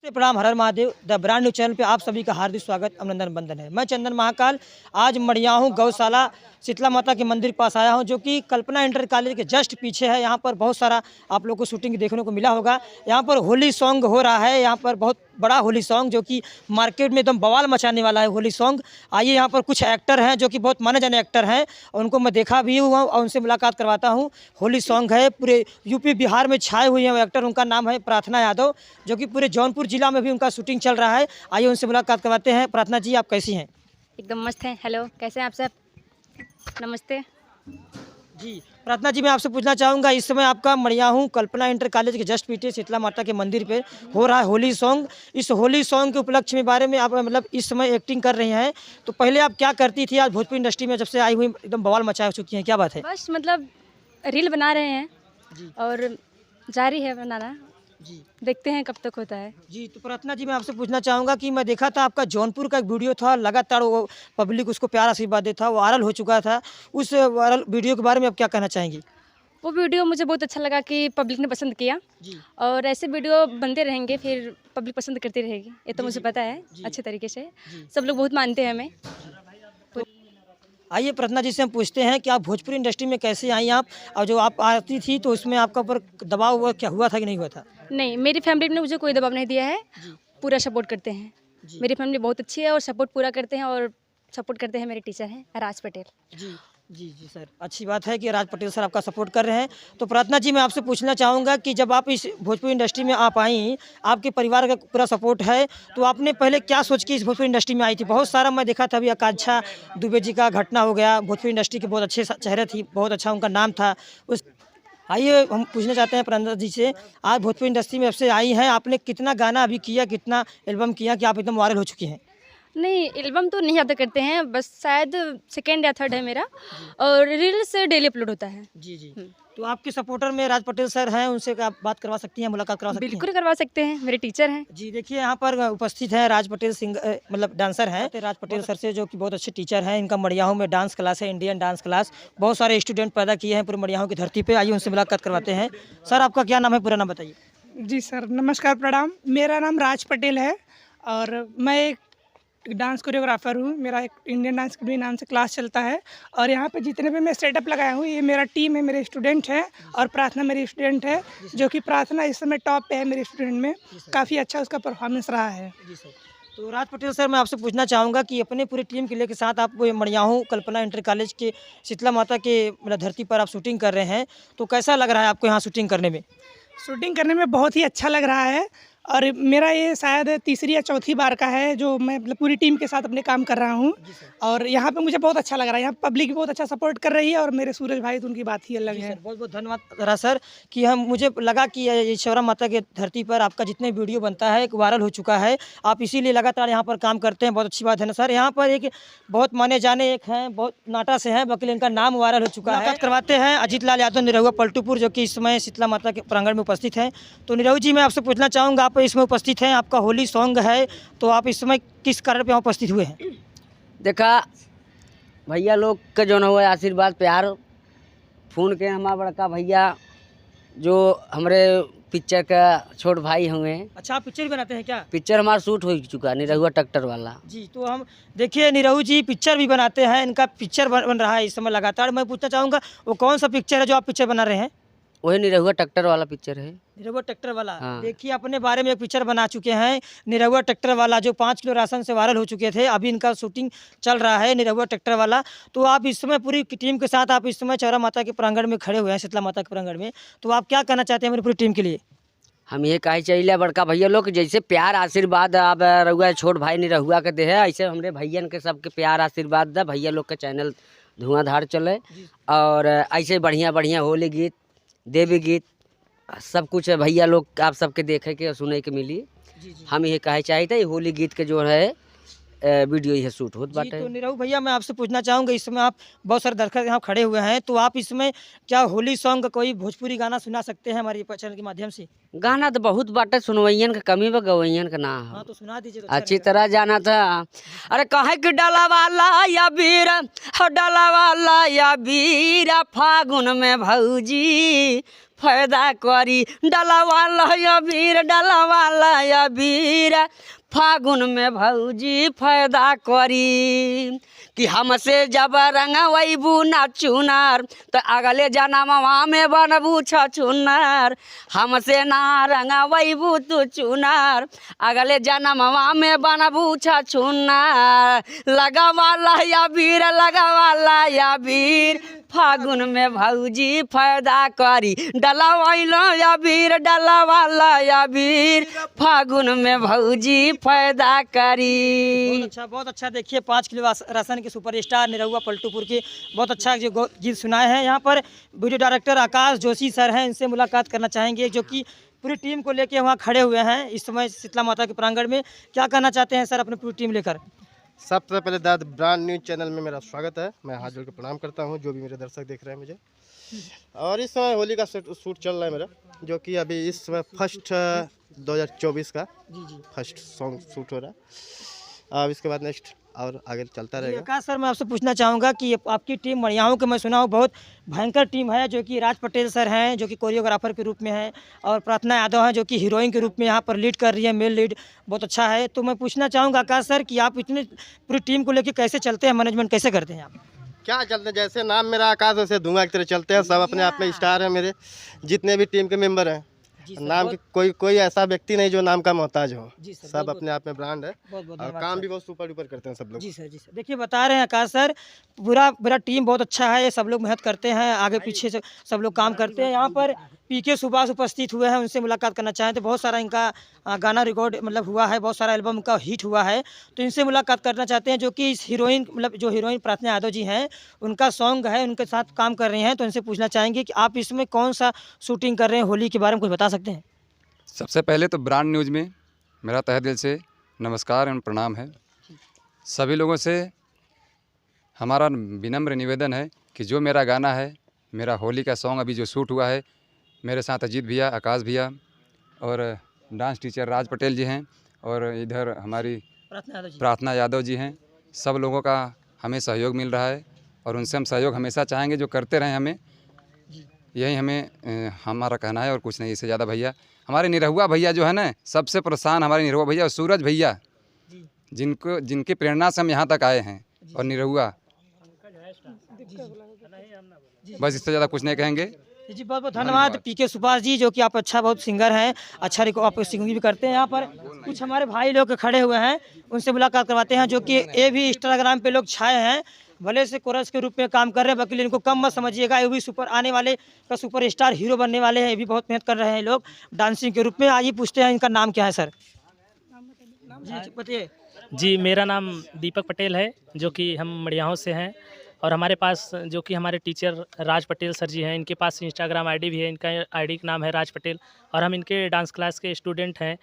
प्रणाम, हर हर Mahadev. The brand new channel पे आप सभी का हार्दिक स्वागत, अभिनंदन बंदन है। मैं चंदन महाकाल आज मड़ियाहूँ गौशाला शीतला माता के मंदिर पास आया हूँ, जो कि कल्पना इंटर कॉलेज के जस्ट पीछे है। यहाँ पर बहुत सारा आप लोग को शूटिंग देखने को मिला होगा। यहाँ पर होली सॉन्ग हो रहा है। यहाँ पर बहुत बड़ा होली सॉन्ग, जो कि मार्केट में एकदम बवाल मचाने वाला है होली सॉन्ग। आइए, यहाँ पर कुछ एक्टर हैं जो कि बहुत माने जाने एक्टर हैं, और उनको मैं देखा भी हुआ और उनसे मुलाकात करवाता हूँ। होली सॉन्ग है, पूरे यूपी बिहार में छाए हुए हैं वो एक्टर। उनका नाम है प्रार्थना यादव, जो कि पूरे जौनपुर जिला में भी उनका शूटिंग चल रहा है। आइए उनसे मुलाकात करवाते हैं। प्रार्थना जी, आप कैसी हैं? एकदम मस्त है। हेलो, कैसे हैं आप सब? नमस्ते जी प्रार्थना जी, मैं आपसे पूछना चाहूँगा, इस समय आपका मड़ियाहूँ कल्पना इंटर कॉलेज के जस्ट पीछे शीतला माता के मंदिर पे हो रहा है होली सॉन्ग। इस होली सॉन्ग के उपलक्ष्य में बारे में आप मतलब इस समय एक्टिंग कर रही हैं, तो पहले आप क्या करती थी? आज भोजपुरी इंडस्ट्री में जब से आई हुई एकदम बवाल मचा चुकी हैं, क्या बात है? बस मतलब रील बना रहे हैं जी और जारी है बनाना। जी देखते हैं कब तक होता है। जी तो प्रार्थना जी, मैं आपसे पूछना चाहूँगा कि मैं देखा था आपका जौनपुर का एक वीडियो था, लगातार वो पब्लिक उसको प्यार आशीर्वाद देता, वो वायरल हो चुका था। उस वायरल वीडियो के बारे में आप क्या कहना चाहेंगी? वो वीडियो मुझे बहुत अच्छा लगा कि पब्लिक ने पसंद किया, जी और ऐसे वीडियो बनते रहेंगे, फिर पब्लिक पसंद करती रहेगी। ये तो जी, मुझे जी, पता है जी, अच्छे तरीके से। जी। सब लोग बहुत मानते हैं हमें। आइए प्रार्थना जी से हम पूछते हैं कि आप भोजपुरी इंडस्ट्री में कैसे आई आप, और जो आप आती थी तो उसमें आपका ऊपर दबाव हुआ, क्या हुआ था कि नहीं हुआ था? नहीं, मेरी फैमिली ने मुझे कोई दबाव नहीं दिया है। जी पूरा सपोर्ट करते हैं। जी मेरी फैमिली बहुत अच्छी है और सपोर्ट पूरा करते हैं, और सपोर्ट करते हैं मेरे टीचर हैं राज पटेल। जी जी जी सर, अच्छी बात है कि राज पटेल सर आपका सपोर्ट कर रहे हैं। तो प्रार्थना जी, मैं आपसे पूछना चाहूँगा कि जब आप इस भोजपुरी इंडस्ट्री में आप आई, आपके परिवार का पूरा सपोर्ट है, तो आपने पहले क्या सोच के इस भोजपुरी इंडस्ट्री में आई थी? बहुत सारा मैं देखा था, अभी आकांक्षा दुबे जी का घटना हो गया, भोजपुरी इंडस्ट्री के बहुत अच्छे चेहरे थी, बहुत अच्छा उनका नाम था उस। आइए हम पूछना चाहते हैं प्रार्थना जी से, आज भोजपुरी इंडस्ट्री में जब से आई हैं, आपने कितना गाना अभी किया, कितना एल्बम किया कि आप एकदम वायरल हो चुकी हैं? नहीं, एल्बम तो नहीं ज़्यादा करते हैं, बस शायद सेकेंड या थर्ड है मेरा, और रील्स डेली अपलोड होता है। जी जी तो आपके सपोर्टर में राज पटेल सर हैं, उनसे आप बात करवा सकती हैं, मुलाकात करवा सकती हैं? बिल्कुल करवा सकते हैं, मेरे टीचर हैं। जी देखिए, यहाँ पर उपस्थित हैं राज पटेल सिंह, मतलब डांसर हैं राज पटेल सर से, जो कि बहुत अच्छे टीचर हैं। इनका मड़ियाहूँ में डांस क्लास है, इंडियन डांस क्लास। बहुत सारे स्टूडेंट पैदा किए हैं पूरे मड़ियाहूँ की धरती पे। आइए उनसे मुलाकात करवाते हैं। सर, आपका क्या नाम है, पूरा नाम बताइए। जी सर, नमस्कार, प्रणाम। मेरा नाम राज पटेल है और मैं एक डांस कोरियोग्राफर हूँ। मेरा एक इंडियन डांस अकेडमी नाम से क्लास चलता है, और यहाँ पे जितने भी मैं सेटअप लगाया हूँ, ये मेरा टीम है, मेरे स्टूडेंट हैं, और प्रार्थना मेरी स्टूडेंट है, जो कि प्रार्थना इस समय टॉप पे है मेरे स्टूडेंट में। काफ़ी अच्छा उसका परफॉर्मेंस रहा है। जी सर, तो राज पटेल सर, मैं आपसे पूछना चाहूँगा कि अपने पूरी टीम के के साथ आप मड़ियाहूँ कल्पना इंटर कॉलेज के शीतला माता के मतलब धरती पर आप शूटिंग कर रहे हैं, तो कैसा लग रहा है आपको यहाँ शूटिंग करने में? शूटिंग करने में बहुत ही अच्छा लग रहा है, और मेरा ये शायद तीसरी या चौथी बार का है जो मैं मतलब पूरी टीम के साथ अपने काम कर रहा हूँ, और यहाँ पे मुझे बहुत अच्छा लग रहा है। यहाँ पब्लिक भी बहुत अच्छा सपोर्ट कर रही है, और मेरे सूरज भाई तो उनकी बात ही अलग है। बहुत बहुत धन्यवाद रहा सर, कि हम मुझे लगा कि ये शौरा माता के धरती पर आपका जितने वीडियो बनता है एक वायरल हो चुका है, आप इसीलिए लगातार यहाँ पर काम करते हैं। बहुत अच्छी बात है ना सर। यहाँ पर एक बहुत माने जाने एक हैं, बहुत नाटा से हैं, वकील, इनका नाम वायरल हो चुका है। बात करवाते हैं अजीत लाल यादव, निरहुआ पलटूपुर, जो कि इस समय शीतला माता के प्रांगण में उपस्थित हैं। तो निरहु जी, मैं आपसे पूछना चाहूँगा, आप इसमें उपस्थित हैं, आपका होली सॉन्ग है, तो आप इस समय किस कारण पे यहाँ उपस्थित हुए हैं? देखा भैया लोग का जो न हुआ आशीर्वाद प्यार फोन के, हमारा बड़का भैया जो हमारे पिक्चर का छोट भाई होंगे। अच्छा, आप पिक्चर भी बनाते हैं क्या? पिक्चर हमारा शूट हो चुका, निरहुआ ट्रैक्टर वाला। जी, तो हम देखिए निरहु जी पिक्चर भी बनाते हैं, इनका पिक्चर बन रहा है इस समय लगातार। मैं पूछना चाहूँगा, वो कौन सा पिक्चर है जो आप पिक्चर बना रहे हैं? वही निरहुआ ट्रैक्टर वाला पिक्चर है। निरहुआ ट्रैक्टर वाला। हाँ। देखिए, अपने बारे में एक पिक्चर बना चुके हैं निरहुआ ट्रैक्टर वाला, जो 5 किलो राशन से वायरल हो चुके थे। अभी इनका शूटिंग चल रहा है निरहुआ ट्रैक्टर वाला। तो आप इस समय पूरी टीम के साथ आप इस समय चौरा माता के प्रांगण में खड़े हुए हैं, शीतला माता के प्रांगण में, तो आप क्या कहना चाहते हैं मेरी पूरी टीम के लिए? हम ये कहे चाहिए बड़का भैया लोग, जैसे प्यार आशीर्वाद आप रहुआ छोट भाई निरहुआ के दे है, ऐसे हमरे भैयन के सबके प्यार आशीर्वाद दा। भैया लोग का चैनल धुआंधार चले, और ऐसे बढ़िया बढ़िया होली गीत, देवी गीत, सब कुछ है भैया लोग आप सबके देखे के और सुने के मिली। हम ये कहे चाहिए होली गीत के जो है वीडियो ये शूट होत बाटे। तो निरहु भैया, मैं आपसे पूछना चाहूँगा, इस समय आप बहुत सारे दर्शक यहाँ खड़े हुए हैं, तो आप इसमें क्या होली सॉन्ग का कोई भोजपुरी गाना सुना सकते हैं हमारे चैनल के माध्यम से? गाना तो बहुत बाटे, सुनवैयन का कमी बा, गवैयन का ना हो। हाँ, तो सुना दीजिए तो अच्छी तरह जाना था। अरे कहे कि डाला वाला या बीर, डाला वाला या बीरा, फागुन में भौजी फायदा करी डलवाला अबीर डलवाला अबीर फागुन में भौजी फायदा करी कि हमसे जब रंगवैबू ना चुनार तो अगले जनमवा में बनबू छछुनार हमसे ना रंगवैबू तू चुनार अगले जनमवा में बनबू छछुनार लगावाला अबीर फागुन में भौजी फायदा करी डलवाला अबीर फागुन में भौजी फायदा करी। बहुत अच्छा। देखिए 5 किलो राशन के सुपरस्टार निरहुआ पलटूपुर के बहुत अच्छा जो गीत सुनाए हैं। यहाँ पर वीडियो डायरेक्टर आकाश जोशी सर हैं, इनसे मुलाकात करना चाहेंगे जो कि पूरी टीम को लेके वहाँ खड़े हुए हैं इस समय शीतला माता के प्रांगण में। क्या कहना चाहते हैं सर अपनी पूरी टीम लेकर? सबसे पहले द ब्रांड न्यूज चैनल में मेरा स्वागत है। मैं हाथ जोड़ के प्रणाम करता हूं जो भी मेरे दर्शक देख रहे हैं मुझे। और इस समय होली का शूट चल रहा है मेरा, जो कि अभी इस समय फर्स्ट 2024 का फर्स्ट सॉन्ग शूट हो रहा है। अब इसके बाद नेक्स्ट और आगे चलता रहेगा। आकाश सर मैं आपसे पूछना चाहूँगा कि आपकी टीम मड़ियाहू के मैं सुना हूँ बहुत भयंकर टीम है, जो कि राज पटेल सर हैं जो कि कोरियोग्राफर के रूप में हैं और प्रार्थना यादव हैं जो कि हीरोइन के रूप में यहाँ पर लीड कर रही है, मेल लीड बहुत अच्छा है। तो मैं पूछना चाहूँगा आकाश सर कि आप इतनी पूरी टीम को लेकर कैसे चलते हैं, मैनेजमेंट कैसे करते हैं आप? क्या चलते हैं, जैसे नाम मेरा आकाश वैसे धुआं की तरह चलते हैं। सब अपने आप में स्टार हैं मेरे जितने भी टीम के मेंबर हैं। नाम के कोई ऐसा व्यक्ति नहीं जो नाम का मोहताज हो। सब अपने आप में ब्रांड है और काम भी बहुत सुपर डुपर करते हैं सब लोग। जी सर देखिए बता रहे हैं आकाश सर पूरा टीम बहुत अच्छा है, सब लोग मेहनत करते हैं, आगे पीछे से सब लोग काम करते हैं। यहाँ पर पीके सुभाष उपस्थित हुए हैं, उनसे मुलाकात करना चाहें तो बहुत सारा इनका गाना रिकॉर्ड मतलब हुआ है, बहुत सारा एल्बम का हिट हुआ है, तो इनसे मुलाकात करना चाहते हैं जो कि इस हीरोइन मतलब जो हीरोइन प्रार्थना यादव जी हैं उनका सॉन्ग है, उनके साथ काम कर रहे हैं। तो इनसे पूछना चाहेंगे कि आप इसमें कौन सा शूटिंग कर रहे हैं, होली के बारे में कुछ बता सकते हैं? सबसे पहले तो ब्रांड न्यूज़ में मेरा तहे दिल से नमस्कार एवं प्रणाम है। सभी लोगों से हमारा विनम्र निवेदन है कि जो मेरा गाना है, मेरा होली का सॉन्ग अभी जो शूट हुआ है, मेरे साथ अजीत भैया, आकाश भैया और डांस टीचर राज पटेल जी हैं और इधर हमारी प्रार्थना यादव जी हैं। सब लोगों का हमें सहयोग मिल रहा है और उनसे हम सहयोग हमेशा चाहेंगे, जो करते रहें हमें, यही हमें हमारा कहना है और कुछ नहीं। इससे ज़्यादा भैया हमारे निरहुआ भैया जो है ना, सबसे प्रोत्साहन हमारे निरहुआ भैया और सूरज भैया जिनकी प्रेरणा से हम यहाँ तक आए हैं। और निरहुआ बस इससे ज़्यादा कुछ नहीं कहेंगे। जी बहुत बहुत धन्यवाद पीके सुभाष जी, जो कि आप अच्छा बहुत सिंगर हैं, अच्छा आप सिंगिंग भी करते हैं। यहाँ पर कुछ हमारे भाई लोग खड़े हुए हैं, उनसे मुलाकात करवाते हैं जो कि ये भी इंस्टाग्राम पे लोग छाए हैं, भले से कोरस के रूप में काम कर रहे हैं, वकील इनको कम मत समझिएगा, ये भी सुपर आने वाले का सुपरस्टार हीरो बनने वाले हैं, ये भी बहुत मेहनत कर रहे हैं लोग डांसिंग के रूप में। आइए पूछते हैं इनका नाम क्या है सर? जी बताइए। जी मेरा नाम दीपक पटेल है, जो कि हम मड़ियाहू से हैं और हमारे पास जो कि हमारे टीचर राज पटेल सर जी हैं, इनके पास इंस्टाग्राम आईडी भी है, इनका आईडी का नाम है राज पटेल और हम इनके डांस क्लास के स्टूडेंट हैं।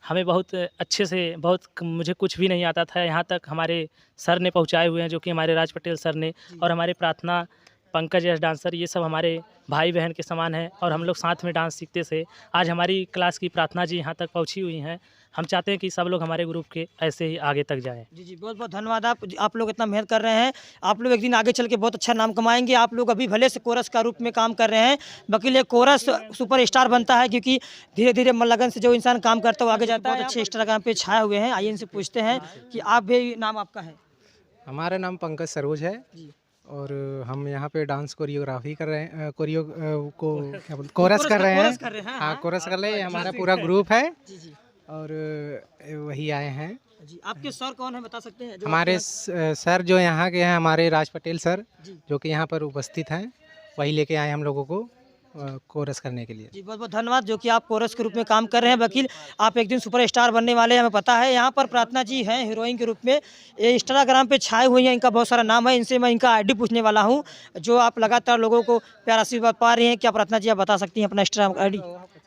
हमें बहुत अच्छे से मुझे कुछ भी नहीं आता था, यहाँ तक हमारे सर ने पहुँचाए हुए हैं, जो कि हमारे राज पटेल सर ने, और हमारे प्रार्थना पंकज एस डांसर, ये सब हमारे भाई बहन के समान हैं और हम लोग साथ में डांस सीखते थे। आज हमारी क्लास की प्रार्थना जी यहाँ तक पहुँची हुई हैं। हम चाहते हैं कि सब लोग हमारे ग्रुप के ऐसे ही आगे तक जाएं। जी बहुत बहुत धन्यवाद। आप लोग इतना मेहनत कर रहे हैं, आप लोग एक दिन आगे चल के बहुत अच्छा नाम कमाएंगे। आप लोग अभी भले से कोरस का रूप में काम कर रहे हैं, वकील ये कोरस सुपरस्टार बनता है, क्योंकि धीरे धीरे लगन से जो इंसान काम करता है वो आगे जाता है। बहुत अच्छे इंस्टाग्राम पे छाए हुए हैं। आइए इनसे पूछते हैं कि आप भी, नाम आपका है? हमारा नाम पंकज सरोज है और हम यहाँ पे डांस कोरियोग्राफी कर रहे हैं, कोरस कर रहे हैं। हाँ कोरस कर रहे हैं, हमारा पूरा ग्रुप है और वही आए हैं। जी आपके सर कौन है बता सकते हैं? हमारे सर जो यहाँ के हैं, हमारे राज पटेल सर, जो कि यहाँ पर उपस्थित हैं, वही लेके आए हम लोगों को कोरस करने के लिए। जी बहुत बहुत धन्यवाद, जो कि आप कोरस के रूप में काम कर रहे हैं। वकील आप एक दिन सुपरस्टार बनने वाले हैं, हमें पता है। यहाँ पर प्रार्थना जी हैं हीरोइन के रूप में, ये इंस्टाग्राम पे छाए हुई हैं, इनका बहुत सारा नाम है। इनसे मैं इनका आईडी पूछने वाला हूँ, जो आप लगातार लोगों को प्यार आशीर्वाद पा रही हैं। क्या प्रार्थना जी आप बता सकती हैं अपना इंस्टाग्राम आईडी?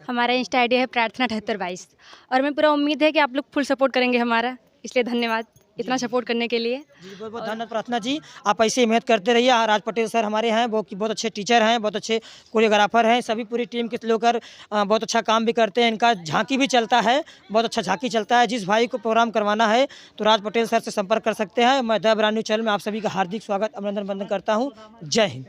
हमारा इंस्टा आईडी है प्रार्थना 7822 और हमें पूरा उम्मीद है कि आप लोग फुल सपोर्ट करेंगे हमारा, इसलिए धन्यवाद इतना सपोर्ट करने के लिए। जी बहुत बहुत धन्यवाद प्रार्थना जी, आप ऐसे ही मेहनत करते रहिए। राज पटेल सर हमारे हैं, वो कि बहुत अच्छे टीचर हैं, बहुत अच्छे कोरियोग्राफर हैं, सभी पूरी टीम के लोग बहुत अच्छा काम भी करते हैं। इनका झांकी भी चलता है, बहुत अच्छा झांकी चलता है। जिस भाई को प्रोग्राम करवाना है तो राज पटेल सर से संपर्क कर सकते हैं। मैं द ब्रांड न्यूज़ चैनल में आप सभी का हार्दिक स्वागत, अभिनंदन करता हूँ। जय हिंद।